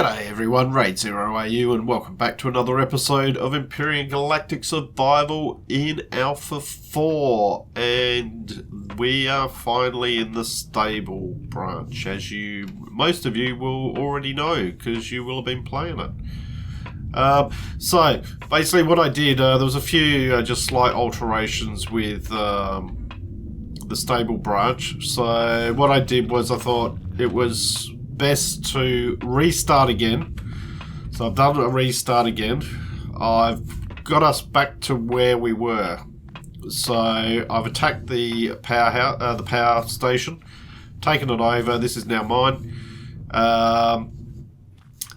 G'day everyone, Raid0AU and welcome back to another episode of Empyrion Galactic Survival in Alpha 4. And we are finally in the stable branch, as most of you will already know, because you will have been playing it. So, basically what I did, there was a few just slight alterations with the stable branch. So what I did was I thought it was best to restart again. So I've done a restart again. I've got us back to where we were. So I've attacked the powerhouse, the power station, taken it over. This is now mine.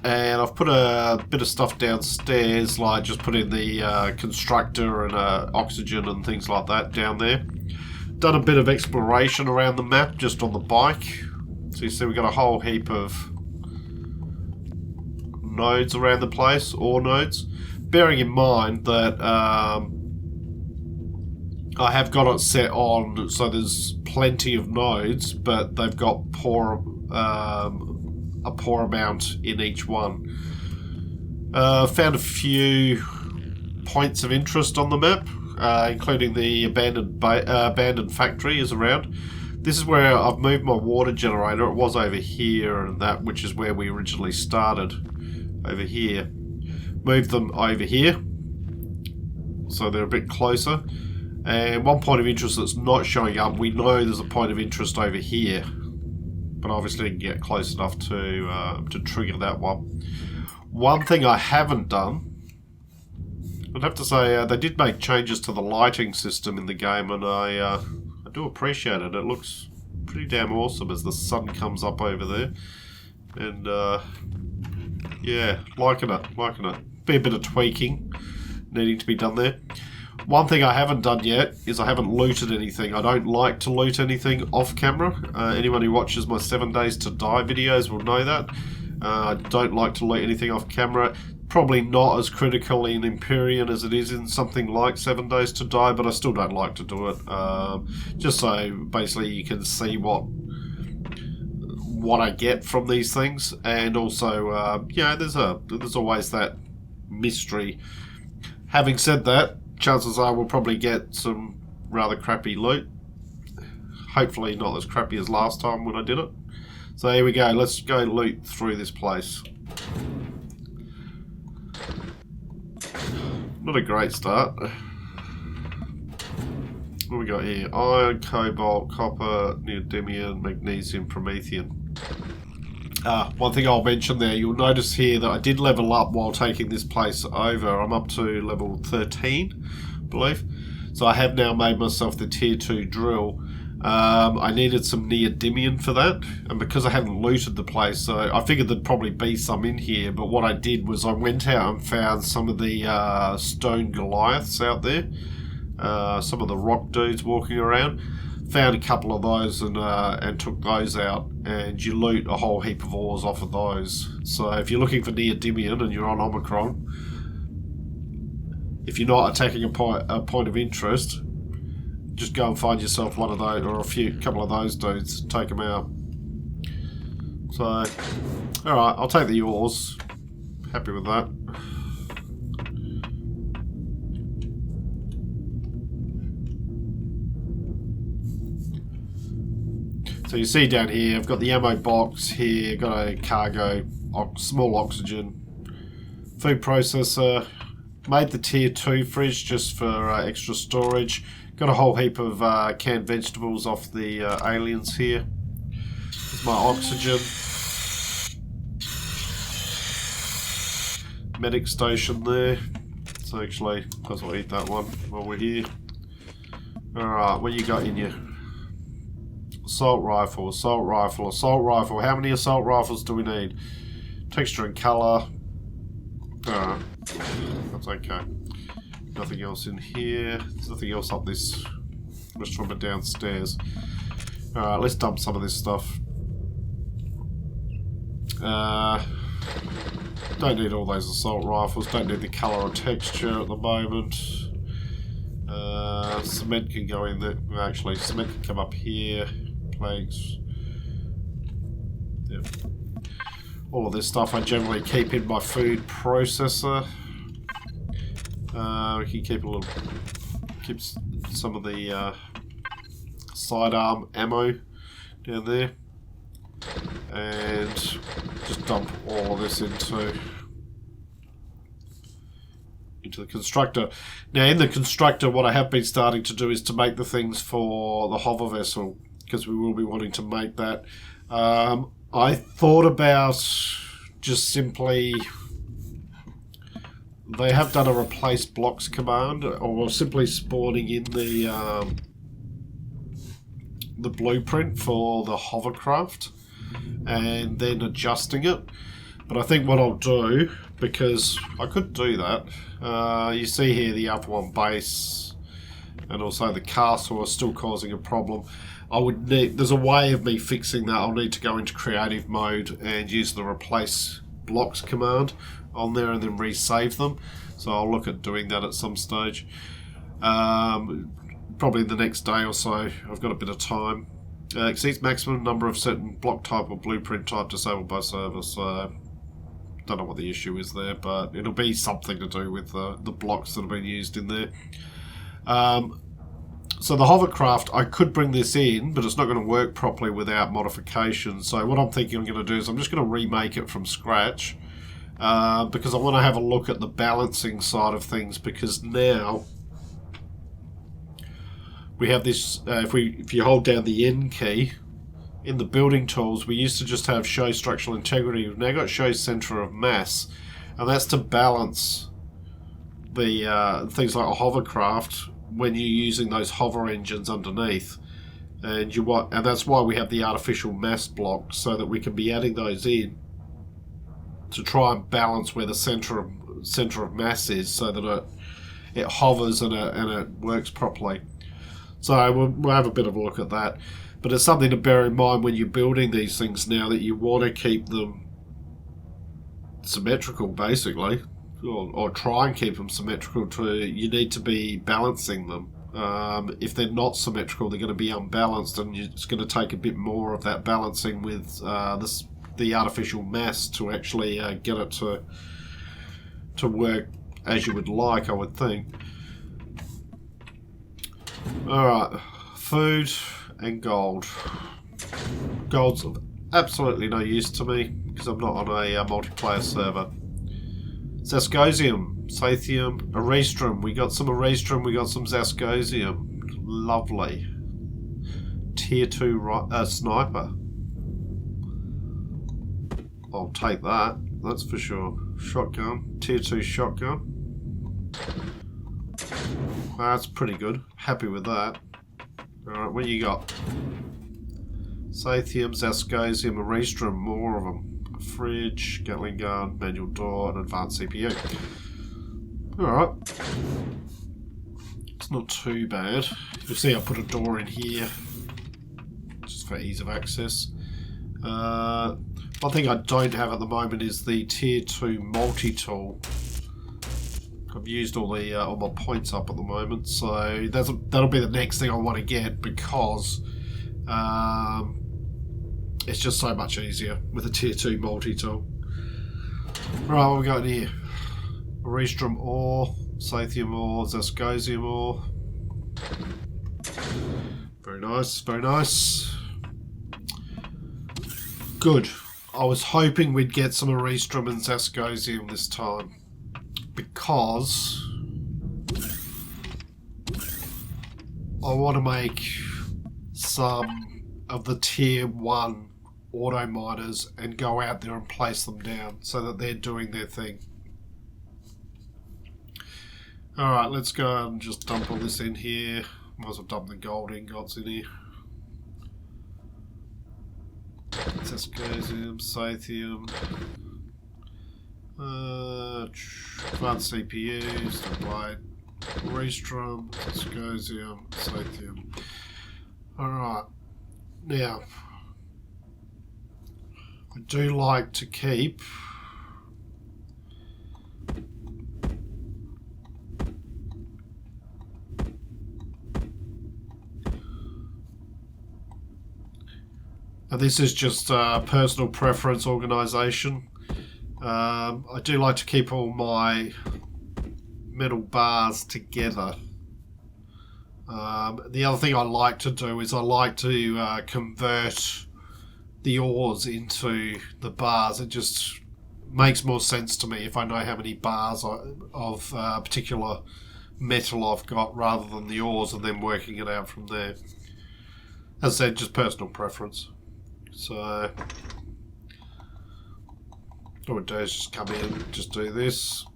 And I've put a bit of stuff downstairs, like just put in the constructor and oxygen and things like that down there. Done a bit of exploration around the map just on the bike. So you see we've got a whole heap of nodes around the place, ore nodes. Bearing in mind that I have got it set on so there's plenty of nodes, but they've got a poor amount in each one. Found a few points of interest on the map, including the abandoned factory is around. This is where I've moved my water generator. It was over here, and that, which is where we originally started. Over here. Moved them over here, so they're a bit closer. And one point of interest that's not showing up, we know there's a point of interest over here, but obviously didn't get close enough to trigger that one. One thing I haven't done, I'd have to say, they did make changes to the lighting system in the game, and I do appreciate it. It looks pretty damn awesome as the sun comes up over there. And yeah, liking it. Be a bit of tweaking needing to be done there. One thing I haven't done yet is I haven't looted anything. I don't like to loot anything off camera. Anyone who watches my 7 Days to Die videos will know that. I don't like to loot anything off camera. Probably not as critical in Empyrion as it is in something like 7 Days to Die, but I still don't like to do it. Just so basically you can see what I get from these things, and also yeah, there's always that mystery. Having said that, chances are we'll probably get some rather crappy loot. Hopefully not as crappy as last time when I did it. So here we go. Let's go loot through this place. Not a great start. What do we got here? Iron, cobalt, copper, neodymium, magnesium, promethium. One thing I'll mention there, you'll notice here that I did level up while taking this place over. I'm up to level 13, I believe. So I have now made myself the tier 2 drill. I needed some neodymium for that, and because I hadn't looted the place, so I figured there'd probably be some in here, but what I did was I went out and found some of the stone Goliaths out there, some of the rock dudes walking around. Found a couple of those and took those out, and you loot a whole heap of ores off of those. So if you're looking for neodymium and you're on Omicron, if you're not attacking a point of interest, just go and find yourself one of those, or couple of those dudes, take them out. So, alright, I'll take the ores. Happy with that. So you see down here, I've got the ammo box here, got a cargo, small oxygen, food processor, made the tier 2 fridge just for extra storage. Got a whole heap of canned vegetables off the aliens here. There's my oxygen. Medic station there. So actually, might as well eat that one while we're here. Alright, what you got in you? Assault rifle, assault rifle, assault rifle. How many assault rifles do we need? Texture and colour. Alright, that's okay. Nothing else in here. There's nothing else up this restaurant downstairs. Alright, let's dump some of this stuff. Don't need all those assault rifles. Don't need the colour or texture at the moment. Cement can go in there. Actually, cement can come up here. Planks. Yep. All of this stuff I generally keep in my food processor. We can keep some of the sidearm ammo down there, and just dump all of this into the constructor. Now, in the constructor, what I have been starting to do is to make the things for the hover vessel, because we will be wanting to make that. I thought about just simply... They have done a replace blocks command, or simply spawning in the blueprint for the hovercraft and then adjusting it. But I think what I'll do, because I could do that, you see here the Alpha 1 base and also the castle are still causing a problem. I would need, there's a way of me fixing that. I'll need to go into creative mode and use the replace blocks command on there and then resave them. So I'll look at doing that at some stage. Probably the next day or so. I've got a bit of time. Exceeds maximum number of certain block type or blueprint type disabled by server. So don't know what the issue is there, but it'll be something to do with the blocks that have been used in there. So the hovercraft, I could bring this in, but it's not going to work properly without modifications. So what I'm thinking I'm going to do is I'm just going to remake it from scratch, because I want to have a look at the balancing side of things, because now we have this, if you hold down the N key, in the building tools, we used to just have show structural integrity. We've now got show center of mass, and that's to balance the things like a hovercraft when you're using those hover engines underneath. And that's why we have the artificial mass block, so that we can be adding those in to try and balance where the center of mass is, so that it hovers and it works properly. So we'll have a bit of a look at that. But it's something to bear in mind when you're building these things now, that you want to keep them symmetrical, basically, or try and keep them symmetrical. You need to be balancing them. If they're not symmetrical, they're going to be unbalanced, and it's going to take a bit more of that balancing with the artificial mass to actually get it to work as you would like, I would think. Alright, food and gold. Gold's of absolutely no use to me, because I'm not on a multiplayer server. Zascosium, Sathium, Aristrum. We got some Aristrum, we got some Zascosium. Lovely. Tier 2 sniper. I'll take that, that's for sure. Shotgun, Tier 2 shotgun. That's pretty good. Happy with that. Alright, what you got? Sathium, Zascosium, Aristrum, more of them. A fridge, Gatling gun, manual door, and advanced CPU. Alright. It's not too bad. You'll see I put a door in here, just for ease of access. One thing I don't have at the moment is the Tier 2 multi-tool. I've used all my points up at the moment, so that'll be the next thing I want to get, because it's just so much easier with a Tier 2 multi-tool. Right, what we got in here? Aristrum ore, Sathium ore, Zascosium ore. Very nice, very nice. Good. I was hoping we'd get some Aristrum and Zascosium this time, because I want to make some of the Tier 1 auto miners and go out there and place them down so that they're doing their thing. Alright, let's go and just dump all this in here. Might as well dump the gold ingots in here. Zascosium, Sathium. Advanced CPUs, the blade, Aristrum, Zascosium, Sathium. Alright, now I do like to keep But this is just personal preference organisation. I do like to keep all my metal bars together. The other thing I like to do is I like to convert the ores into the bars. It just makes more sense to me if I know how many bars of particular metal I've got rather than the ores and then working it out from there. As I said, just personal preference. So what I would do is just come in and just do this.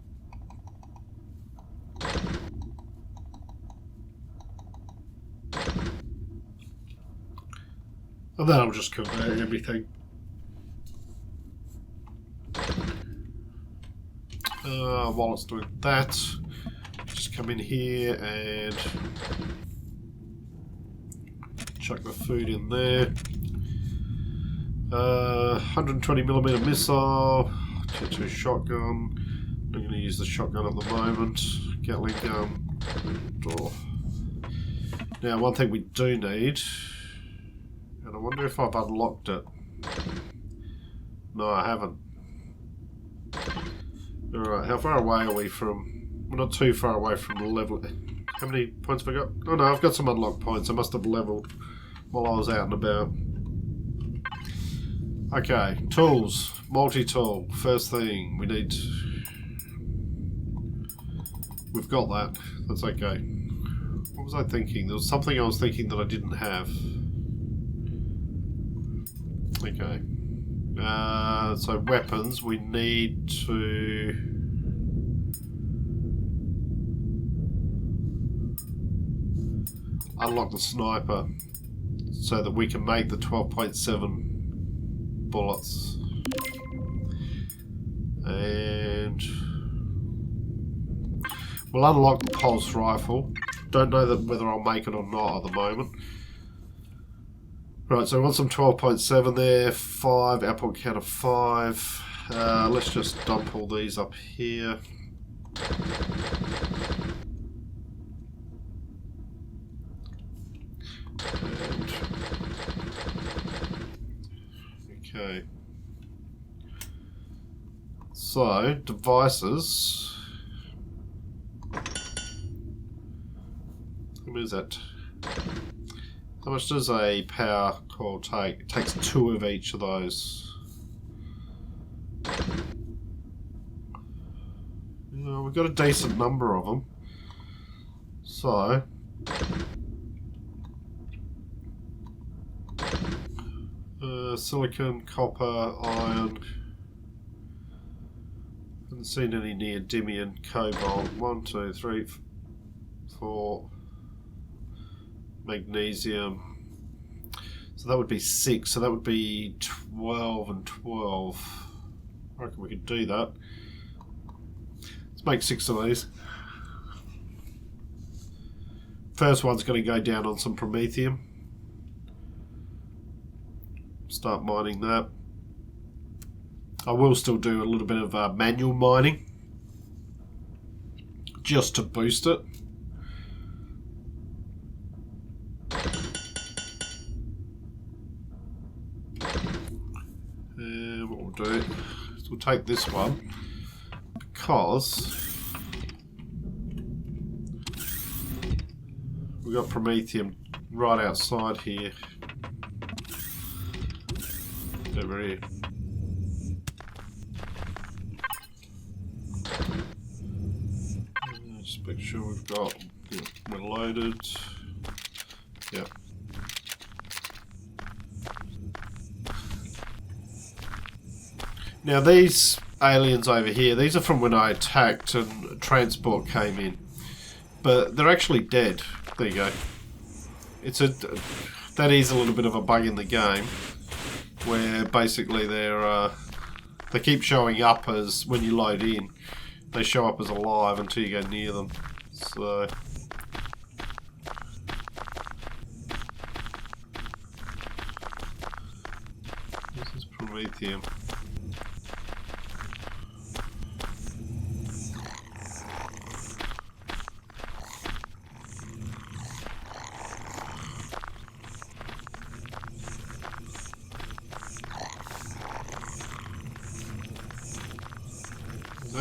And then I'll just convert everything. While it's doing that, just come in here and chuck the food in there. 120mm missile, T2 shotgun. I'm going to use the shotgun at the moment. Gatling gun. Door. Now, one thing we do need, and I wonder if I've unlocked it. No, I haven't. Alright, how far away are we from... We're not too far away from the level... How many points have I got? Oh no, I've got some unlocked points. I must have leveled while I was out and about. Okay, tools. Multi-tool. First thing, we need... We've got that. That's okay. What was I thinking? There was something I was thinking that I didn't have. Okay. So weapons, we need to unlock the sniper so that we can make the 12.7 bullets. And we'll unlock the pulse rifle. Don't know whether I'll make it or not at the moment. Right, so we want some 12.7 there, 5, output count of 5. Let's just dump all these up here. And, okay. So, devices. How many is that? How much does a power coil take? It takes 2 of each of those. We've got a decent number of them. So... silicon, copper, iron. Haven't seen any neodymium, cobalt. 1, 2, 3, 4... Magnesium. So that would be 6. So that would be 12 and 12. I reckon we could do that. Let's make 6 of these. First one's going to go down on some promethium. Start mining that. I will still do a little bit of manual mining just to boost it. What we'll do is we'll take this one because we've got promethium right outside here. Over here. Just make sure we've got, yeah, we're loaded. Yeah. Now these aliens over here, these are from when I attacked and transport came in. But they're actually dead. There you go. That is a little bit of a bug in the game, where basically they keep showing up as, when you load in, they show up as alive until you go near them. So this is promethium.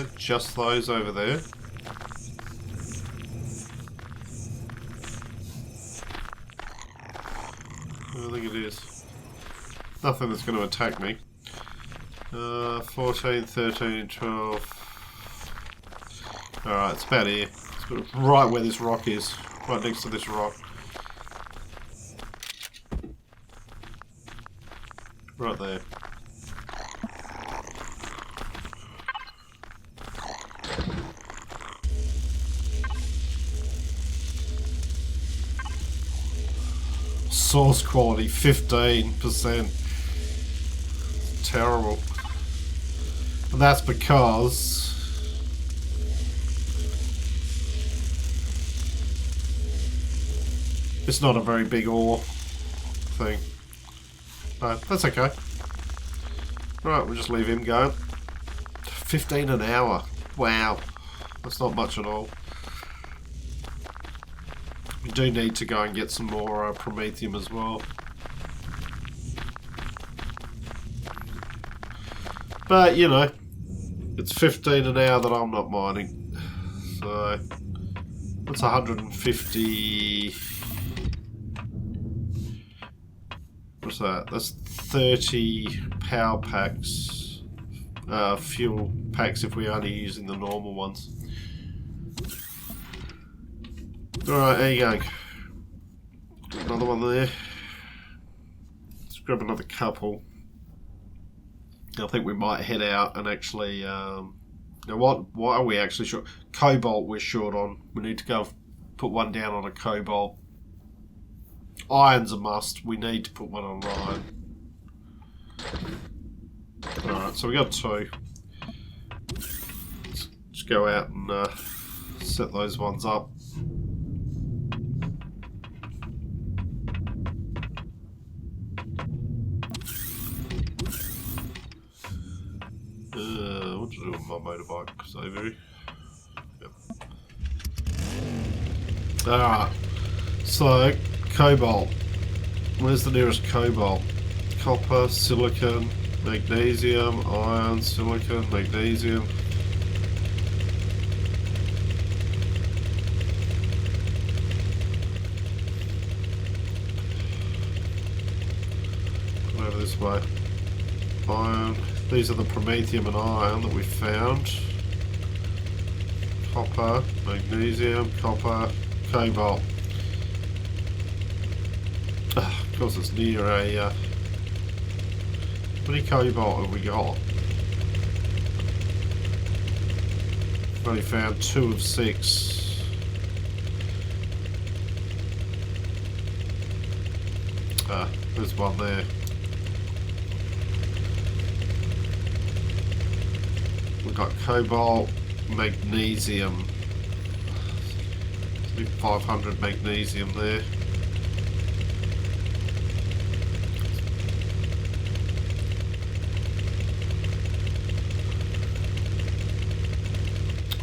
that just those over there? I think it is. Nothing that's going to attack me. 14, 13, 12. Alright, it's about here. It's right where this rock is. Right next to this rock. Right there. Source quality 15%. Terrible. And that's because it's not a very big ore thing. No, that's okay. Right, we'll just leave him going. 15 an hour. Wow. That's not much at all. We do need to go and get some more promethium as well. But, you know, it's 15 an hour that I'm not mining. So, that's 150... What's that? That's 30 power packs. Fuel packs if we're only using the normal ones. Alright, there you go. Another one there. Let's grab another couple. I think we might head out and actually... now what are we actually short? Cobalt we're short on. We need to go put one down on a cobalt. Iron's a must. We need to put one on iron. Alright, so we got two. Let's just go out and set those ones up. What to do with my motorbike? Save. Yep. Alright, so cobalt. Where's the nearest cobalt? Copper, silicon, magnesium, iron, silicon, magnesium. Over this way. Iron. These are the promethium and iron that we found. Copper, magnesium, copper, cobalt. Of course it's near a... how many cobalt have we got? We've only found 2 of 6. There's one there. We've got cobalt, magnesium. 500 magnesium there.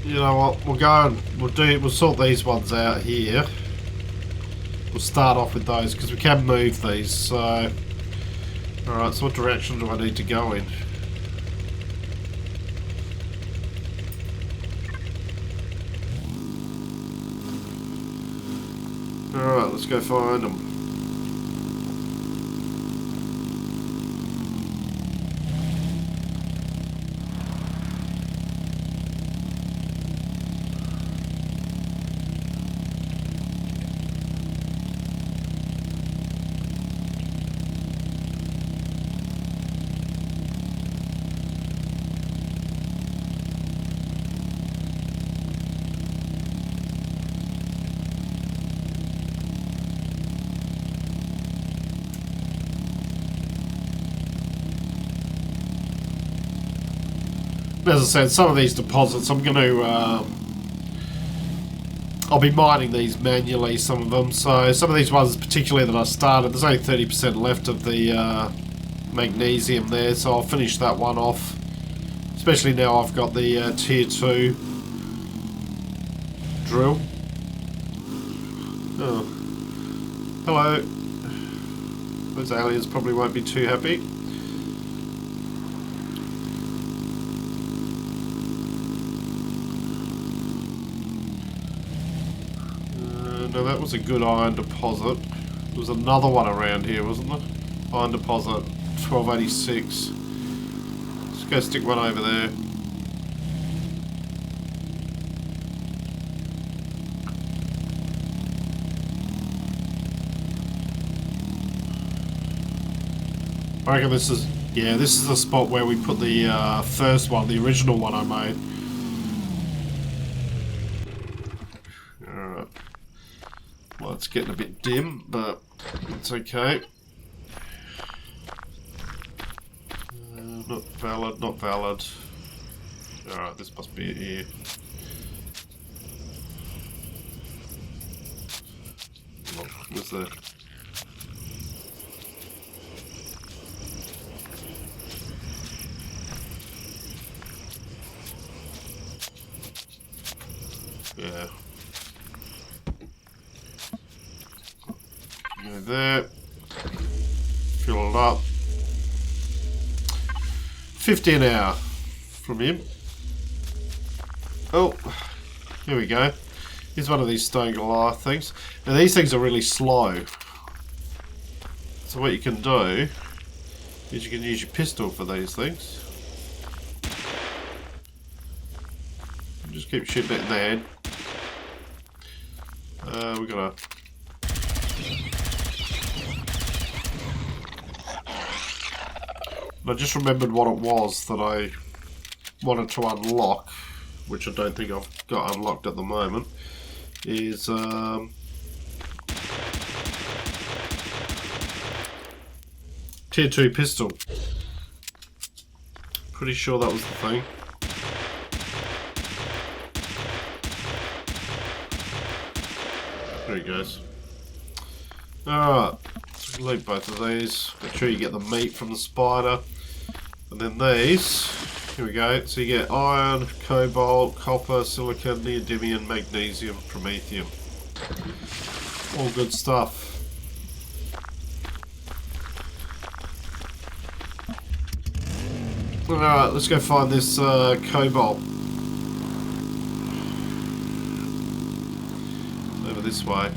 You know what? We'll go and we'll sort these ones out here. We'll start off with those because we can move these. So, all right. So, what direction do I need to go in? Alright, let's go find them. As I said, some of these deposits I'm going to... I'll be mining these manually, some of them. So some of these ones particularly that I started, there's only 30% left of the magnesium there, so I'll finish that one off. Especially now I've got the tier 2 drill. Oh. Hello. Those aliens probably won't be too happy. No, that was a good iron deposit. There was another one around here, wasn't there? Iron deposit, 1286. Let's go stick one over there. I reckon this is, yeah, this is the spot where we put the first one, the original one I made. Alright. Well, it's getting a bit dim, but it's okay. Not valid, not valid. Alright, this must be it here. Look, where's the... Yeah. Go there. Fill it up. 50 an hour from him. Oh, here we go. Here's one of these stone Goliath things. Now these things are really slow. So what you can do is you can use your pistol for these things. Just keep shooting it in the head. We're gonna... I just remembered what it was that I wanted to unlock, which I don't think I've got unlocked at the moment, is Tier 2 pistol. Pretty sure that was the thing. There he goes. Alright, so loot both of these. Make sure you get the meat from the spider. And then these, here we go. So you get iron, cobalt, copper, silicon, neodymium, magnesium, promethium. All good stuff. Alright, let's go find this cobalt. Over this way.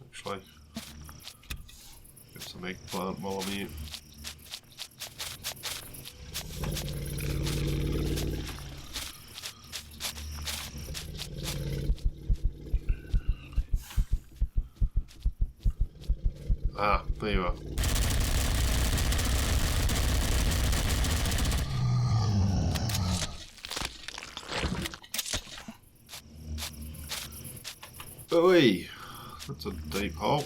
Actually, get some eggplant while I'm here. Ah, there you are. Oi! That's a deep hole.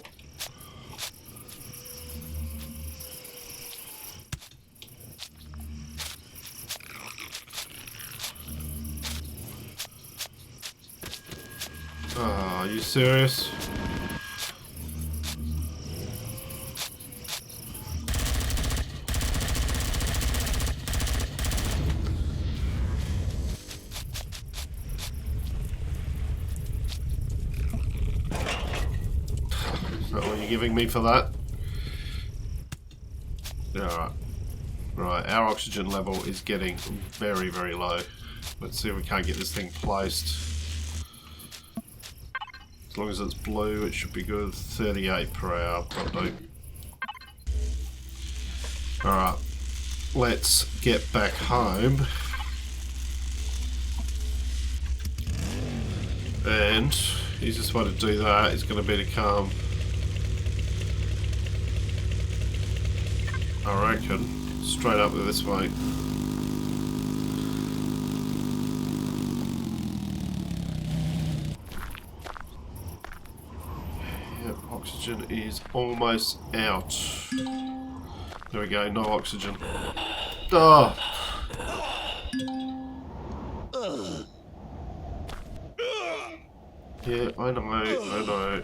Ah, are you serious? Is that what you're giving me for that? Alright. Right, our oxygen level is getting very, very low. Let's see if we can't get this thing placed. As long as it's blue, it should be good. 38 per hour, probably. Alright, let's get back home. And the easiest way to do that is going to be to come, I reckon, straight up this way. Yep, oxygen is almost out. There we go, no oxygen. Oh. Yeah, I know.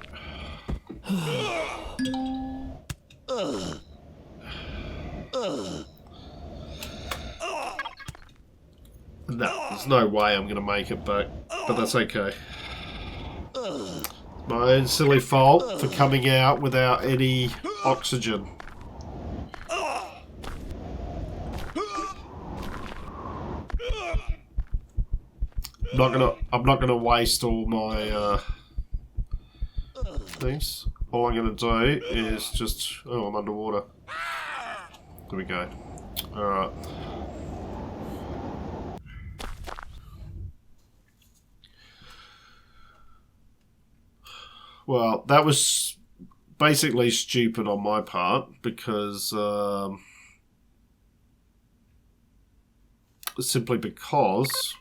There's no way I'm going to make it back, but that's okay. My own silly fault for coming out without any oxygen. I'm not gonna waste all my things. All I'm gonna do is just... Oh, I'm underwater. There we go. Alright. Well, that was basically stupid on my part because simply because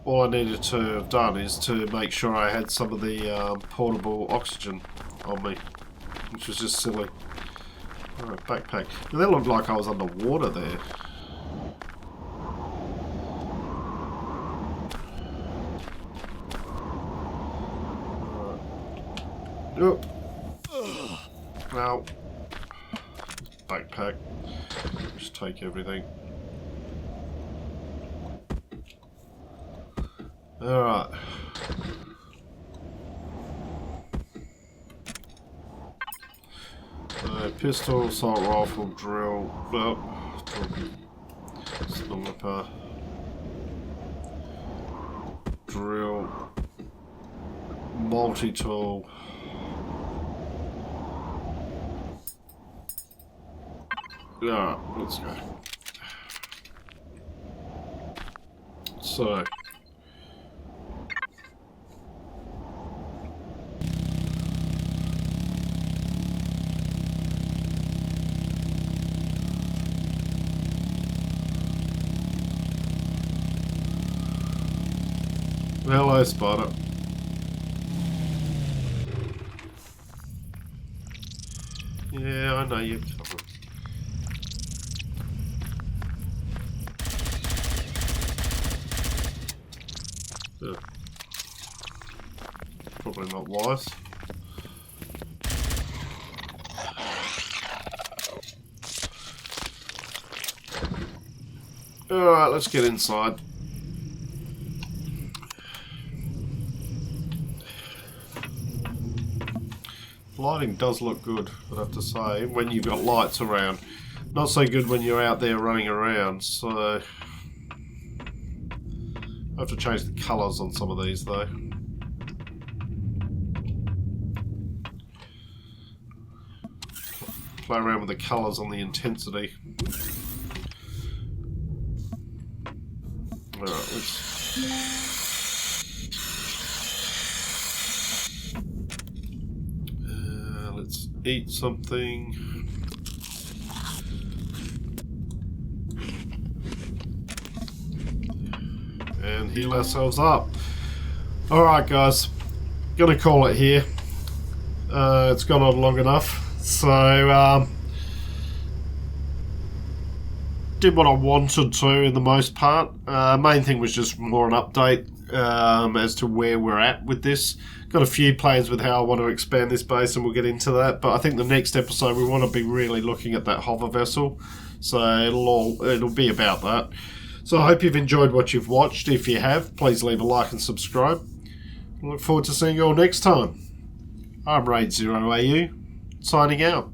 all I needed to have done is to make sure I had some of the portable oxygen on me, which was just silly. Alright, backpack. Now, that looked like I was underwater there. Alright. Oh. Now, backpack. Just take everything. Alright. Pistol, assault rifle, drill, sniper, drill, multi-tool. Alright, let's go. So... Hello, Spider. Yeah, I know you're coming. Yeah. Probably not wise. Alright, let's get inside. Lighting does look good, I'd have to say, when you've got lights around. Not so good when you're out there running around, so... I have to change the colours on some of these, though. Play around with the colours on the intensity. Alright, let's... let's eat something. And heal ourselves up. Alright guys, gonna call it here. It's gone on long enough. So, did what I wanted to in the most part. Main thing was just more an update as to where we're at with this. Got a few plans with how I want to expand this base, and we'll get into that. But I think the next episode we want to be really looking at that hover vessel, so it'll be about that. So I hope you've enjoyed what you've watched. If you have, please leave a like and subscribe. I look forward to seeing you all next time. I'm Raid0AU, signing out.